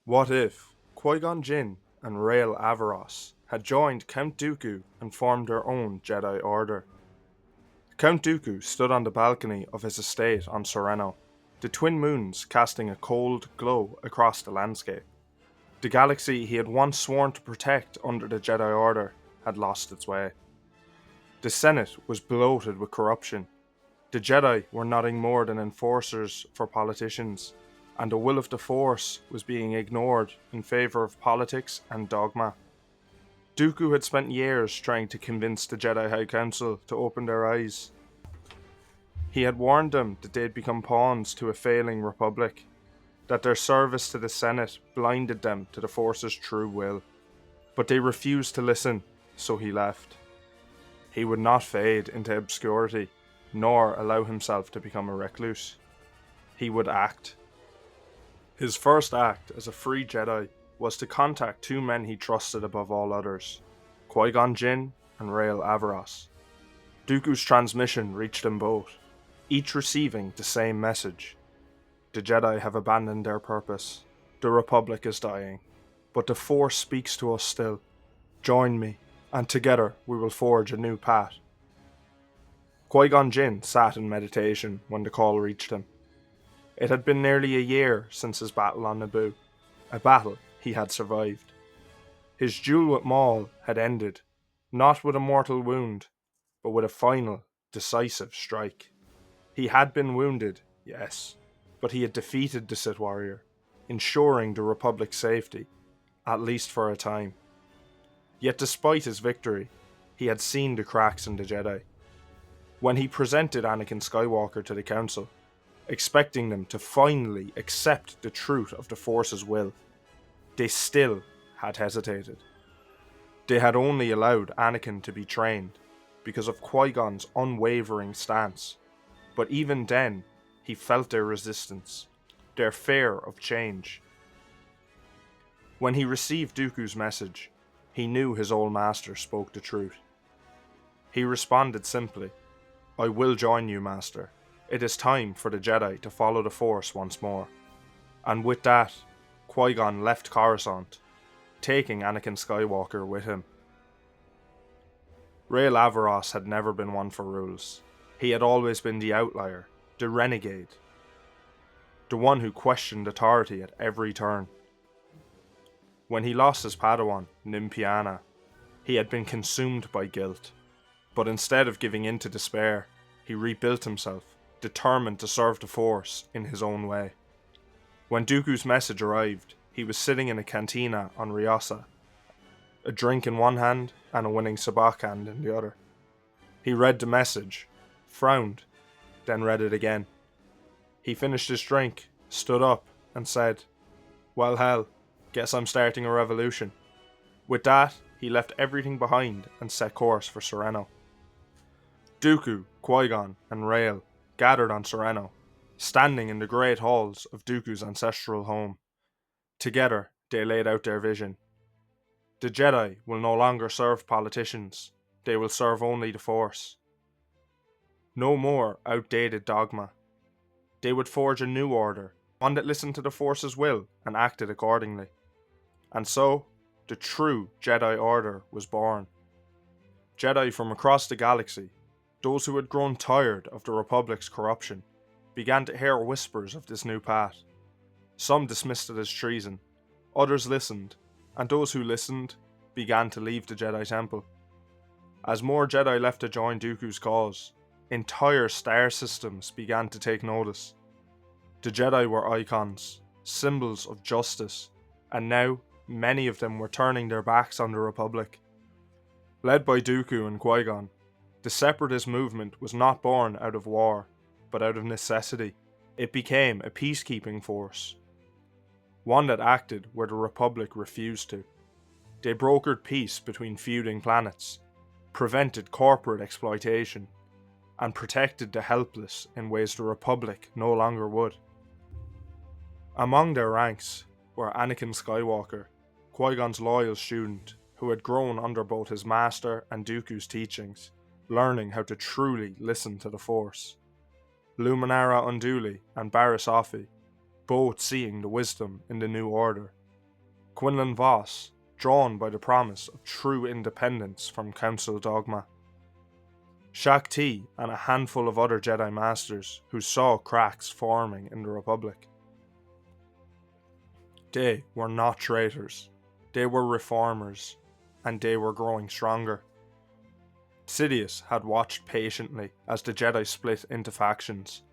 What if Qui-Gon Jinn and Rael Averross had joined Count Dooku and formed their own Jedi Order? Count Dooku stood on the balcony of his estate on Serenno, the twin moons casting a cold glow across the landscape. The galaxy he had once sworn to protect under the Jedi Order had lost its way. The Senate was bloated with corruption. The Jedi were nothing more than enforcers for politicians, and the will of the Force was being ignored in favour of politics and dogma. Dooku had spent years trying to convince the Jedi High Council to open their eyes. He had warned them that they'd become pawns to a failing republic, that their service to the Senate blinded them to the Force's true will. But they refused to listen, so he left. He would not fade into obscurity, nor allow himself to become a recluse. He would act. His first act as a free Jedi was to contact two men he trusted above all others, Qui-Gon Jinn and Rael Averross. Dooku's transmission reached them both, each receiving the same message. The Jedi have abandoned their purpose. The Republic is dying. But the Force speaks to us still. Join me, and together we will forge a new path. Qui-Gon Jinn sat in meditation when the call reached him. It had been nearly a year since his battle on Naboo, a battle he had survived. His duel with Maul had ended, not with a mortal wound, but with a final, decisive strike. He had been wounded, yes, but he had defeated the Sith warrior, ensuring the Republic's safety, at least for a time. Yet despite his victory, he had seen the cracks in the Jedi. When he presented Anakin Skywalker to the Council, expecting them to finally accept the truth of the Force's will, they still had hesitated. They had only allowed Anakin to be trained because of Qui-Gon's unwavering stance, but even then, he felt their resistance, their fear of change. When he received Dooku's message, he knew his old master spoke the truth. He responded simply, "I will join you, Master. It is time for the Jedi to follow the Force once more." And with that, Qui-Gon left Coruscant, taking Anakin Skywalker with him. Rael Averross had never been one for rules. He had always been the outlier, the renegade, the one who questioned authority at every turn. When he lost his Padawan, Nimpiana, he had been consumed by guilt, but instead of giving in to despair, he rebuilt himself, determined to serve the Force in his own way. When Dooku's message arrived, he was sitting in a cantina on Ryosa, a drink in one hand and a winning sabacc hand in the other. He read the message, frowned, then read it again. He finished his drink, stood up, and said, "Well, hell, guess I'm starting a revolution." With that, he left everything behind and set course for Serenno. Dooku, Qui-Gon, and Rael gathered on Serenno, standing in the great halls of Dooku's ancestral home. Together, they laid out their vision. The Jedi will no longer serve politicians, they will serve only the Force. No more outdated dogma. They would forge a new order, one that listened to the Force's will and acted accordingly. And so, the true Jedi Order was born. Jedi from across the galaxy, those who had grown tired of the Republic's corruption, began to hear whispers of this new path. Some dismissed it as treason, others listened, and those who listened began to leave the Jedi Temple. As more Jedi left to join Dooku's cause, entire star systems began to take notice. The Jedi were icons, symbols of justice, and now many of them were turning their backs on the Republic. Led by Dooku and Qui-Gon, the separatist movement was not born out of war, but out of necessity. It became a peacekeeping force, one that acted where the Republic refused to. They brokered peace between feuding planets, prevented corporate exploitation, and protected the helpless in ways the Republic no longer would. Among their ranks were Anakin Skywalker, Qui-Gon's loyal student, who had grown under both his master and Dooku's teachings, learning how to truly listen to the Force. Luminara Unduli and Barriss Offee, both seeing the wisdom in the new order, Quinlan Vos, drawn by the promise of true independence from Council dogma. Shaak Ti and a handful of other Jedi Masters who saw cracks forming in the Republic. They were not traitors, they were reformers, and they were growing stronger. Sidious had watched patiently as the Jedi split into factions.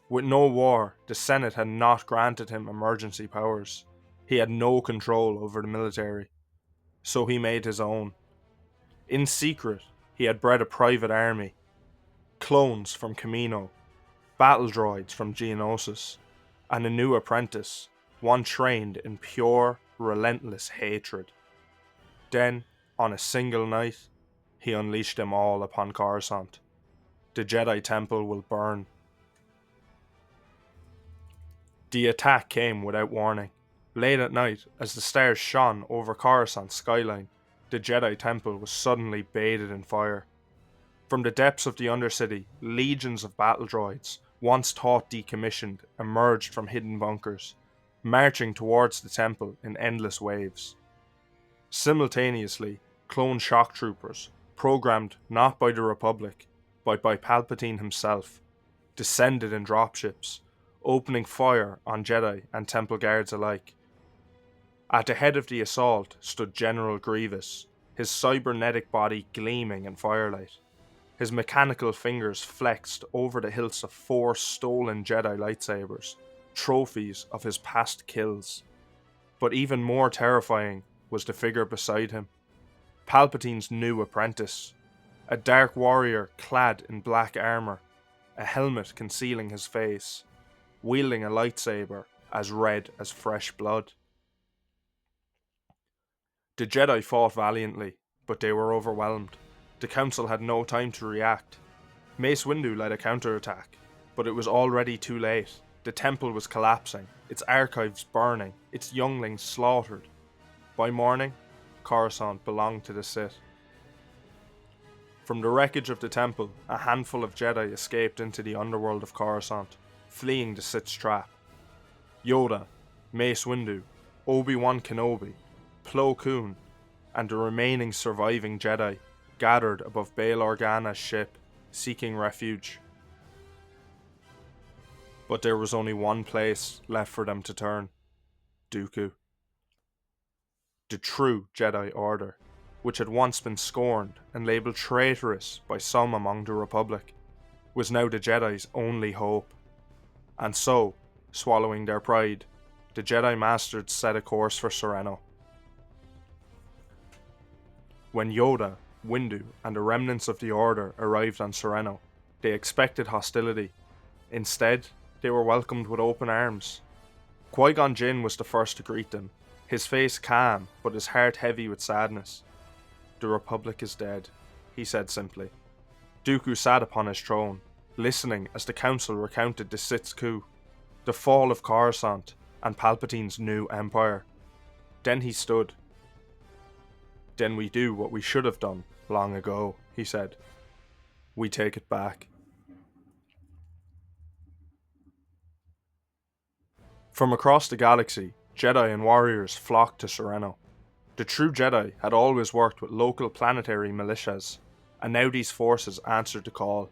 With no war, the Senate had not granted him emergency powers. He had no control over the military, so he made his own. In secret, he had bred a private army, clones from Kamino, battle droids from Geonosis, and a new apprentice, one trained in pure, relentless hatred. Then, on a single night, he unleashed them all upon Coruscant. The Jedi Temple will burn. The attack came without warning. Late at night, as the stars shone over Coruscant's skyline, the Jedi Temple was suddenly bathed in fire. From the depths of the Undercity, legions of battle droids, once thought decommissioned, emerged from hidden bunkers, marching towards the temple in endless waves. Simultaneously, clone shock troopers, programmed not by the Republic, but by Palpatine himself, descended in dropships, opening fire on Jedi and Temple guards alike. At the head of the assault stood General Grievous, his cybernetic body gleaming in firelight. His mechanical fingers flexed over the hilts of 4 stolen Jedi lightsabers, trophies of his past kills. But even more terrifying was the figure beside him, Palpatine's new apprentice, a dark warrior clad in black armor, a helmet concealing his face, wielding a lightsaber as red as fresh blood. The Jedi fought valiantly, but they were overwhelmed. The Council had no time to react. Mace Windu led a counterattack, but it was already too late. The temple was collapsing, its archives burning, its younglings slaughtered. By morning, Coruscant belonged to the Sith. From the wreckage of the temple, a handful of Jedi escaped into the underworld of Coruscant, fleeing the Sith's trap. Yoda, Mace Windu, Obi-Wan Kenobi, Plo Koon, and the remaining surviving Jedi gathered above Bail Organa's ship, seeking refuge. But there was only one place left for them to turn: Dooku. The true Jedi Order, which had once been scorned and labelled traitorous by some among the Republic, was now the Jedi's only hope. And so, swallowing their pride, the Jedi Masters set a course for Serenno. When Yoda, Windu, and the remnants of the Order arrived on Serenno, they expected hostility. Instead, they were welcomed with open arms. Qui-Gon Jinn was the first to greet them, his face calm but his heart heavy with sadness. "The Republic is dead," he said simply. Dooku sat upon his throne, listening as the Council recounted the Sith's coup, the fall of Coruscant, and Palpatine's new empire. Then he stood. "Then we do what we should have done long ago," he said. "We take it back." From across the galaxy, Jedi and warriors flocked to Serenno. The true Jedi had always worked with local planetary militias, and now these forces answered the call.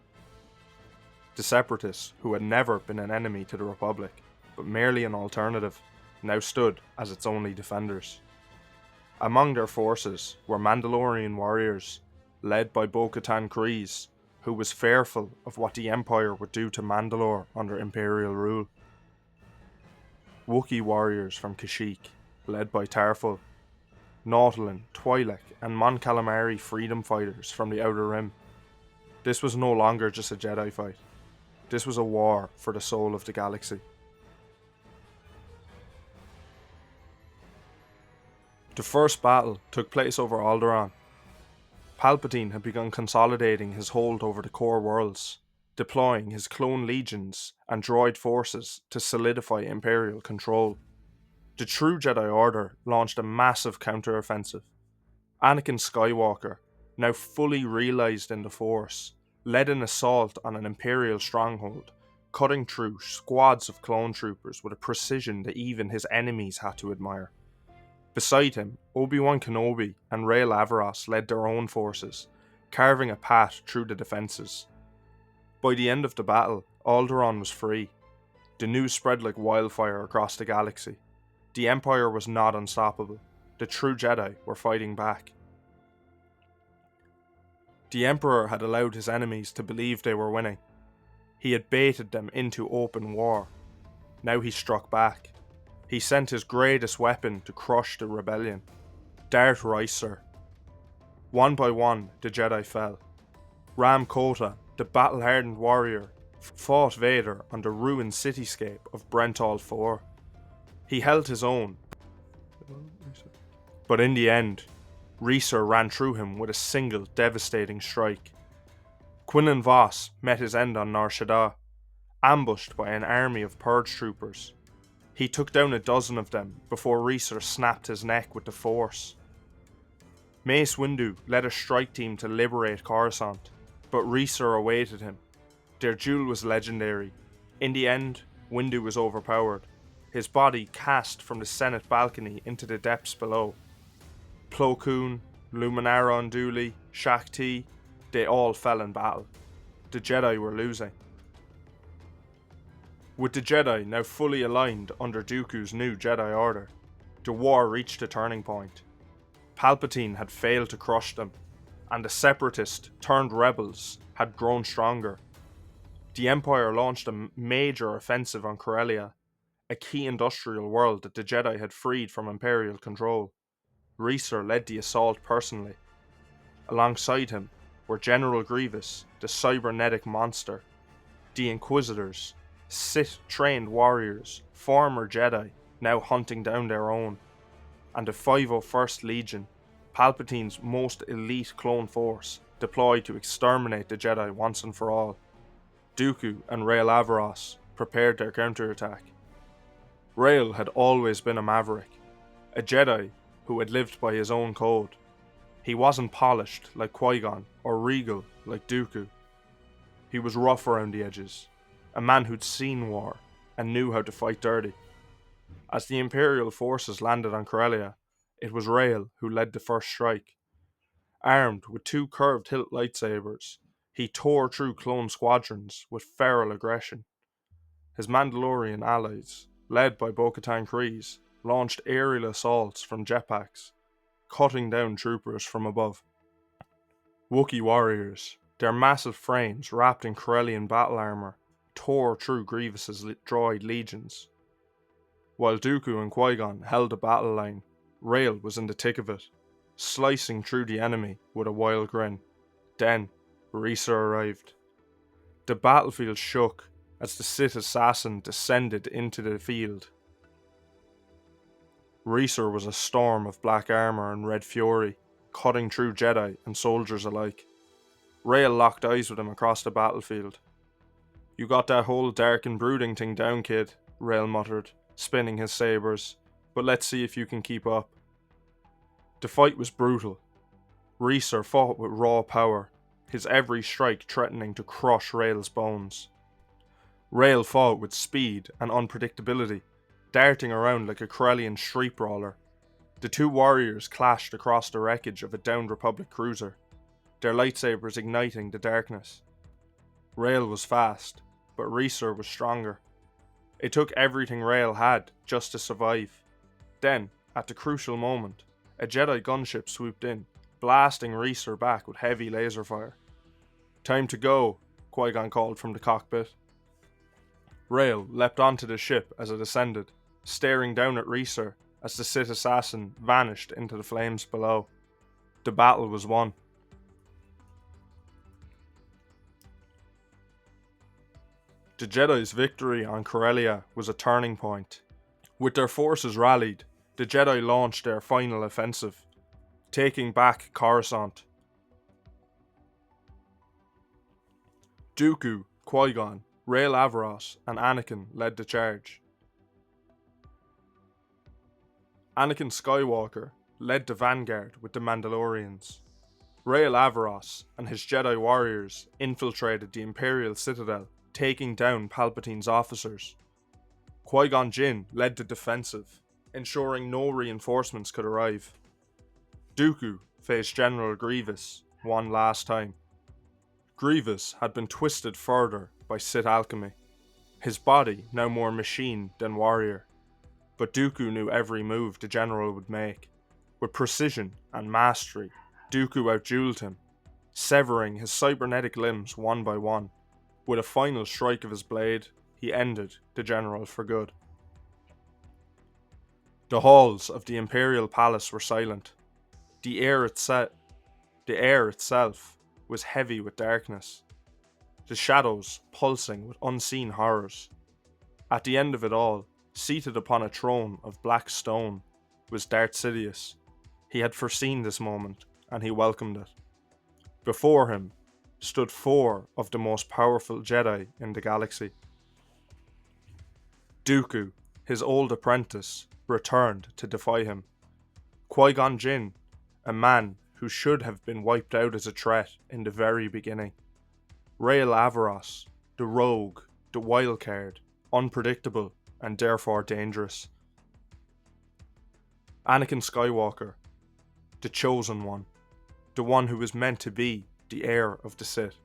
The Separatists, who had never been an enemy to the Republic, but merely an alternative, now stood as its only defenders. Among their forces were Mandalorian warriors, led by Bo-Katan Kryze, who was fearful of what the Empire would do to Mandalore under Imperial rule. Wookiee warriors from Kashyyyk, led by Tarful, Nautolan, Twi'lek, and Mon Calamari freedom fighters from the Outer Rim. This was no longer just a Jedi fight. This was a war for the soul of the galaxy. The first battle took place over Alderaan. Palpatine had begun consolidating his hold over the core worlds, deploying his clone legions and droid forces to solidify Imperial control. The true Jedi Order launched a massive counter-offensive. Anakin Skywalker, now fully realised in the Force, led an assault on an Imperial stronghold, cutting through squads of clone troopers with a precision that even his enemies had to admire. Beside him, Obi-Wan Kenobi and Rael Averross led their own forces, carving a path through the defences. By the end of the battle, Alderaan was free. The news spread like wildfire across the galaxy. The Empire was not unstoppable. The true Jedi were fighting back. The Emperor had allowed his enemies to believe they were winning. He had baited them into open war. Now he struck back. He sent his greatest weapon to crush the rebellion, Darth Sidious. One by one, the Jedi fell. Ram Kota, the battle-hardened warrior, fought Vader on the ruined cityscape of Brental 4. He held his own, but in the end, Reeser ran through him with a single devastating strike. Quinlan Vos met his end on Nar Shaddaa, ambushed by an army of purge troopers. He took down a dozen of them before Reeser snapped his neck with the Force. Mace Windu led a strike team to liberate Coruscant, but Reeser awaited him. Their duel was legendary. In the end, Windu was overpowered, his body cast from the Senate balcony into the depths below. Plo Koon, Luminara Unduli, Shak Ti, they all fell in battle. The Jedi were losing. With the Jedi now fully aligned under Dooku's new Jedi Order, the war reached a turning point. Palpatine had failed to crush them, and the separatist turned rebels had grown stronger. The Empire launched a major offensive on Corellia, a key industrial world that the Jedi had freed from Imperial control. Reeser led the assault personally. Alongside him were General Grievous, the cybernetic monster, the Inquisitors, Sith-trained warriors, former Jedi, now hunting down their own, and the 501st Legion, Palpatine's most elite clone force, deployed to exterminate the Jedi once and for all. Dooku and Rael Averross prepared their counterattack. Rael had always been a maverick, a Jedi who had lived by his own code. He wasn't polished like Qui-Gon or regal like Dooku. He was rough around the edges, a man who'd seen war and knew how to fight dirty. As the Imperial forces landed on Corellia, it was Rael who led the first strike. Armed with two curved hilt lightsabers, he tore through clone squadrons with feral aggression. His Mandalorian allies, led by Bo-Katan Kryze, launched aerial assaults from jetpacks, cutting down troopers from above. Wookiee warriors, their massive frames wrapped in Corellian battle armor, tore through Grievous's droid legions. While Dooku and Qui-Gon held the battle line, Rael was in the thick of it, slicing through the enemy with a wild grin. Then, Reeser arrived. The battlefield shook as the Sith assassin descended into the field. Reeser was a storm of black armor and red fury, cutting through Jedi and soldiers alike. Rael locked eyes with him across the battlefield. "You got that whole dark and brooding thing down, kid," Rael muttered, spinning his sabers, "but let's see if you can keep up." The fight was brutal. Reeser fought with raw power, his every strike threatening to crush Rael's bones. Rael fought with speed and unpredictability, darting around like a Corellian street brawler. The two warriors clashed across the wreckage of a downed Republic cruiser, their lightsabers igniting the darkness. Rael was fast, but Reeser was stronger. It took everything Rael had just to survive. Then, at the crucial moment, a Jedi gunship swooped in, blasting Reeser back with heavy laser fire. "Time to go," Qui-Gon called from the cockpit. Rael leapt onto the ship as it ascended, staring down at Reeser as the Sith assassin vanished into the flames below. The battle was won. The Jedi's victory on Corellia was a turning point. With their forces rallied, the Jedi launched their final offensive, taking back Coruscant. Dooku, Qui-Gon, Rael Averross, and Anakin led the charge. Anakin Skywalker led the vanguard with the Mandalorians. Rael Averross and his Jedi warriors infiltrated the Imperial Citadel, taking down Palpatine's officers. Qui-Gon Jinn led the defensive, ensuring no reinforcements could arrive. Dooku faced General Grievous one last time. Grievous had been twisted further by Sith alchemy, his body now more machine than warrior, but Dooku knew every move the general would make. With precision and mastery, Dooku outdueled him, severing his cybernetic limbs one by one. With a final strike of his blade, he ended the general for good. The halls of the Imperial Palace were silent. The air itself was heavy with darkness, the shadows pulsing with unseen horrors. At the end of it all, seated upon a throne of black stone, was Darth Sidious. He had foreseen this moment, and he welcomed it. Before him stood 4 of the most powerful Jedi in the galaxy. Dooku, his old apprentice, returned to defy him. Qui-Gon Jinn, a man who should have been wiped out as a threat in the very beginning. Rael Averross, the rogue, the wildcard, unpredictable and therefore dangerous. Anakin Skywalker, the chosen one, the one who was meant to be the heir of the Sith.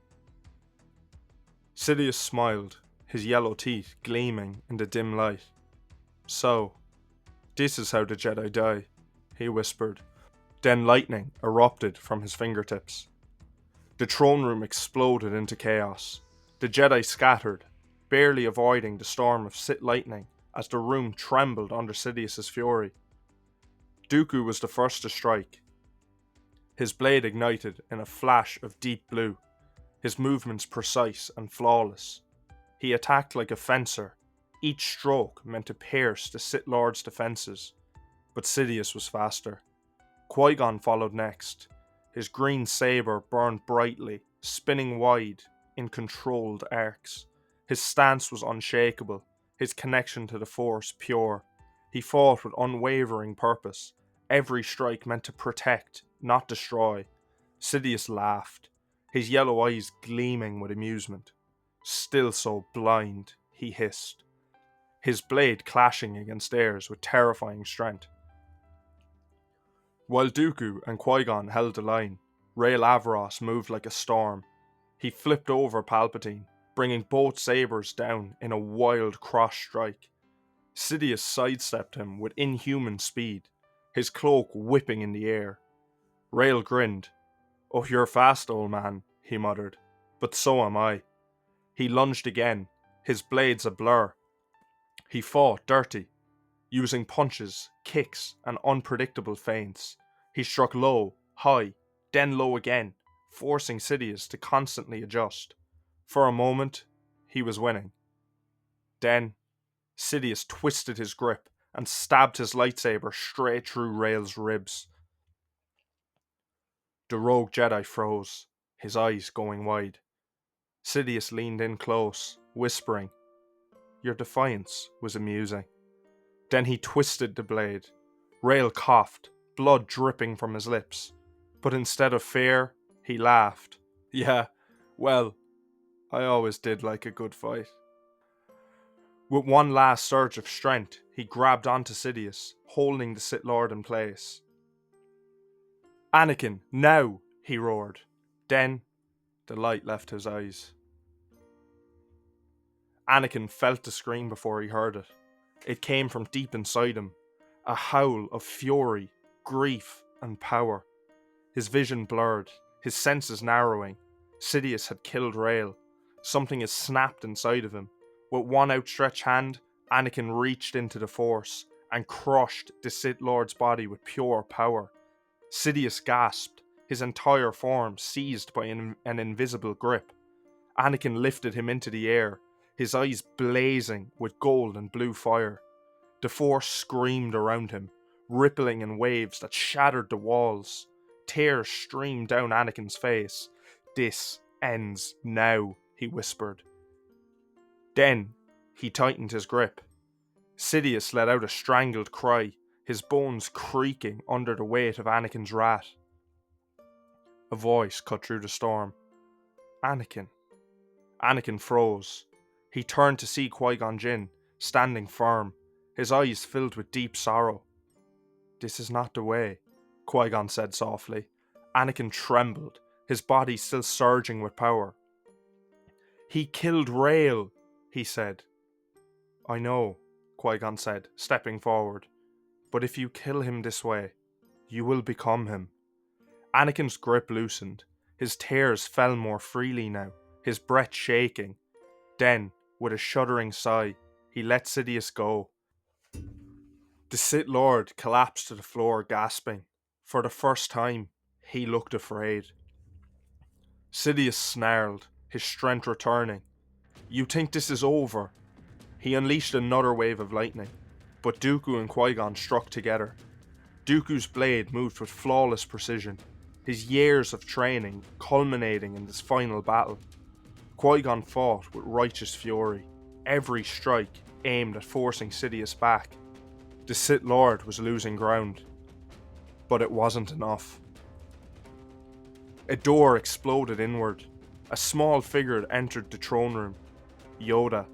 Sidious smiled, his yellow teeth gleaming in the dim light. So, this is how the Jedi die, he whispered. Then lightning erupted from his fingertips. The throne room exploded into chaos. The Jedi scattered, barely avoiding the storm of Sith lightning as the room trembled under Sidious's fury. Dooku was the first to strike. His blade ignited in a flash of deep blue, his movements precise and flawless. He attacked like a fencer, each stroke meant to pierce the Sith Lord's defences, but Sidious was faster. Qui-Gon followed next. His green sabre burned brightly, spinning wide in controlled arcs. His stance was unshakable, his connection to the Force pure. He fought with unwavering purpose, every strike meant to protect, not destroy. Sidious laughed, his yellow eyes gleaming with amusement. Still so blind, he hissed, his blade clashing against theirs with terrifying strength. While Dooku and Qui-Gon held the line, Rael Averross moved like a storm. He flipped over Palpatine, bringing both sabres down in a wild cross strike. Sidious sidestepped him with inhuman speed, his cloak whipping in the air. Rael grinned. "Oh, you're fast, old man," he muttered, "but so am I." He lunged again, his blades a blur. He fought dirty, using punches, kicks, and unpredictable feints. He struck low, high, then low again, forcing Sidious to constantly adjust. For a moment, he was winning. Then, Sidious twisted his grip and stabbed his lightsaber straight through Rael's ribs. The rogue Jedi froze, his eyes going wide. Sidious leaned in close, whispering. Your defiance was amusing. Then he twisted the blade. Rael coughed, blood dripping from his lips. But instead of fear, he laughed. Yeah, well, I always did like a good fight. With one last surge of strength, he grabbed onto Sidious, holding the Sith Lord in place. Anakin, now! He roared. Then, the light left his eyes. Anakin felt the scream before he heard it. It came from deep inside him, a howl of fury, grief, and power. His vision blurred, his senses narrowing. Sidious had killed Rael. Something had snapped inside of him. With one outstretched hand, Anakin reached into the Force and crushed the Sith Lord's body with pure power. Sidious gasped, his entire form seized by an invisible grip. Anakin lifted him into the air, his eyes blazing with gold and blue fire. The Force screamed around him, rippling in waves that shattered the walls. Tears streamed down Anakin's face. This ends now, he whispered. Then, he tightened his grip. Sidious let out a strangled cry, his bones creaking under the weight of Anakin's wrath. A voice cut through the storm. Anakin. Anakin froze. He turned to see Qui-Gon Jinn, standing firm, his eyes filled with deep sorrow. "This is not the way," Qui-Gon said softly. Anakin trembled, his body still surging with power. "He killed Rael," he said. "I know," Qui-Gon said, stepping forward. "But if you kill him this way, you will become him." Anakin's grip loosened. His tears fell more freely now, his breath shaking. Then, with a shuddering sigh, he let Sidious go. The Sith Lord collapsed to the floor, gasping. For the first time, he looked afraid. Sidious snarled, his strength returning. "You think this is over?" He unleashed another wave of lightning, but Dooku and Qui-Gon struck together. Dooku's blade moved with flawless precision, his years of training culminating in this final battle. Qui-Gon fought with righteous fury, every strike aimed at forcing Sidious back. The Sith Lord was losing ground, but it wasn't enough. A door exploded inward. A small figure entered the throne room. Yoda.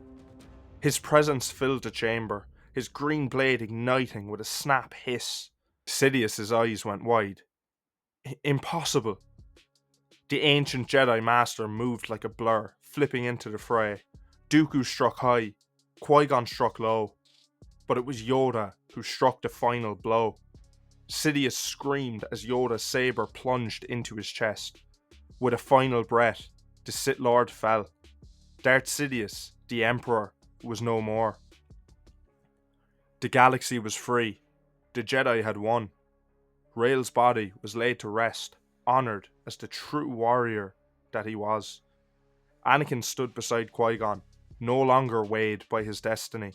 His presence filled the chamber, his green blade igniting with a snap hiss. Sidious's eyes went wide. Impossible. The ancient Jedi Master moved like a blur, flipping into the fray. Dooku struck high, Qui-Gon struck low, but it was Yoda who struck the final blow. Sidious screamed as Yoda's saber plunged into his chest. With a final breath, the Sith Lord fell. Darth Sidious, the Emperor, was no more. The galaxy was free. The Jedi had won. Rael's body was laid to rest, honoured as the true warrior that he was. Anakin stood beside Qui-Gon, no longer weighed by his destiny.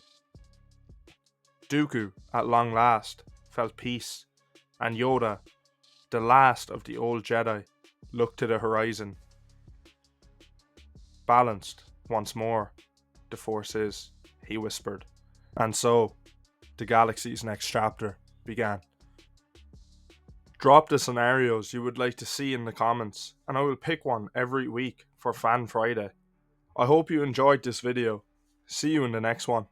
Dooku, at long last, felt peace, and Yoda, the last of the old Jedi, looked to the horizon. "Balanced, once more, the Force is," he whispered. And so, the galaxy's next chapter began. Drop the scenarios you would like to see in the comments, and I will pick one every week for Fan Friday. I hope you enjoyed this video. See you in the next one.